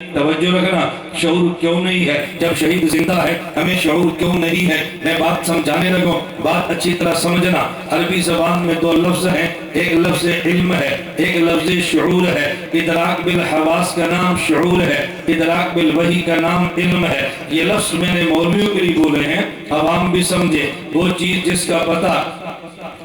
توجہ رکھنا، شعور کیوں نہیں ہے؟ جب شہید زندہ ہے ہمیں شعور کیوں نہیں ہے؟ میں بات سمجھانے لگوں، بات اچھی طرح سمجھنا۔ عربی زبان میں دو لفظ ہیں، ایک لفظ علم ہے، ایک لفظ شعور ہے۔ ادراک بالحواس کا نام شعور ہے، ادراک بالوحی کا نام علم ہے۔ یہ لفظ میں نے مولویوں کے لیے بولے ہیں، عوام بھی سمجھے۔ وہ چیز جس کا پتہ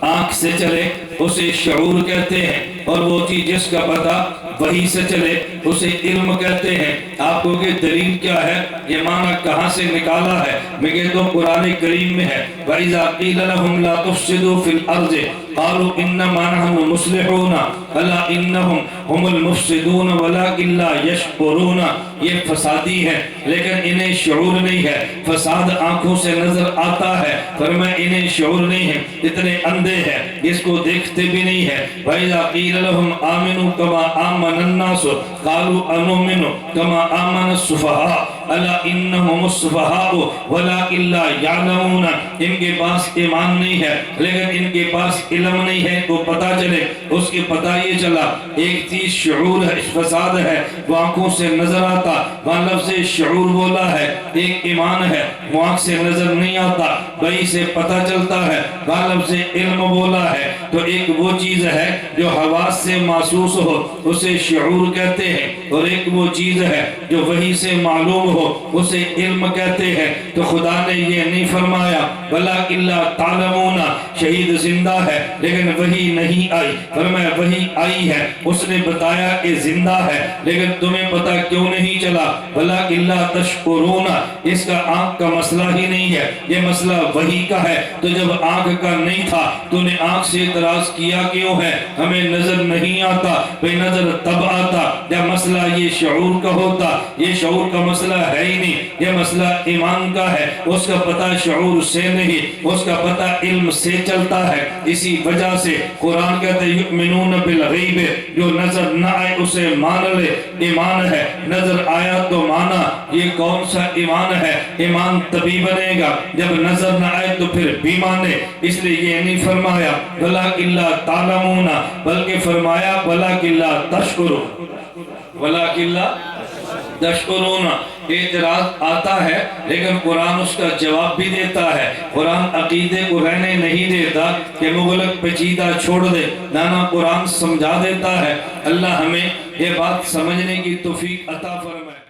آنکھ سے چلے اسے شعور کہتے ہیں، اور وہ چیز جس کا پتہ وحی سے چلے اسے علم کہتے ہیں۔ آپ کو کہ دلیل کیا ہے، یہ معنی کہاں سے نکالا ہے؟ میں کہتا ہوں قرآن کریم میں ہے، وَإِذَا قِيلَ لَهُمْ لَا تُفْسِدُوا فِي الْأَرْضِ قَالُوا إِنَّمَا نَحْنُ مُصْلِحُونَ أَلَا إِنَّهُمْ هُمُ الْمُفْسِدُونَ وَلَكِنْ لَا يَشْعُرُونَ۔ یہ فسادی ہے لیکن انہیں شعور نہیں ہے۔ فساد آنکھوں سے نظر آتا ہے، فرمایا انہیں شعور نہیں ہے، اتنے اندھے ہیں اس کو دیکھتے بھی نہیں ہے۔ وَإِذَا قِيلَ لَهُمْ آمِنُوا كَمَا آمَنَ النَّاسُ قَالُوا أَنُؤْمِنُ كَمَا آمَنَ السُّفَهَاءُ أَلَا إِنَّهُمُ السُّفَهَاءُ وَلَكِنْ لَا يَعْلَمُونَ۔ ان کے پاس ایمان نہیں ہے لیکن ان کے پاس علم نہیں ہے، تو پتہ چلے اس کے پتہ یہ چلا ایک چیز شعور ہے، فساد ہے، وہ آنکھوں سے نظر آتا، وہاں لفظ شعور بولا ہے۔ ایک ایمان ہے وہ آنکھ سے نظر نہیں آتا، وہی سے پتہ چلتا ہے، وہاں لفظ علم بولا ہے۔ تو ایک وہ چیز ہے جو حواس سے محسوس ہو اسے شعور کہتے ہیں، اور ایک وہ چیز ہے جو وحی سے معلوم ہو اسے علم کہتے ہیں۔ تو خدا نے یہ نہیں فرمایا وَلَٰكِن لَّا تَعْلَمُونَ، شہید زندہ ہے لیکن وحی نہیں آئی، فرمایا وحی آئی ہے، اس نے بتایا کہ زندہ ہے لیکن تمہیں پتہ کیوں نہیں چلا؟ وَلَٰكِن لَّا تَشْعُرُونَ، اس کا آنکھ کا مسئلہ ہی نہیں ہے، یہ مسئلہ وحی کا ہے۔ تو جب آنکھ کا نہیں تھا تو نے آنکھ سے اعتراض کیا کیوں ہے؟ ہمیں نظر نہیں آتا، بھئی نظر تب آتا جب مسئلہ یہ شعور کا ہوتا۔ یہ شعور کا مسئلہ ہے ہی نہیں، یہ مسئلہ ایمان کا ہے، اس کا پتہ شعور سے نہیں، اس کا پتہ علم سے چلتا ہے۔ اسی وجہ سے قرآن کہتے ہیں یؤمنون بالغیب، جو نظر نہ آئے اسے مان لے، ایمان ہے۔ نظر آیا تو مانا، یہ کون سا ایمان ہے؟ ایمان تبھی بنے گا جب نظر نہ آئے تو پھر بھی مانے۔ اس لیے یہ نہیں فرمایا وَلَٰكِن لَّا تَعْلَمُونَ، بلکہ فرمایا وَلَٰكِن لَّا تَشْعُرُونَ، وَلَٰكِن لَّا تشکرون۔ اعتراض آتا ہے لیکن قرآن اس کا جواب بھی دیتا ہے۔ قرآن عقیدے کو رہنے نہیں دیتا کہ مغلق پیچیدہ چھوڑ دے، نانا قرآن سمجھا دیتا ہے۔ اللہ ہمیں یہ بات سمجھنے کی توفیق عطا فرمائے۔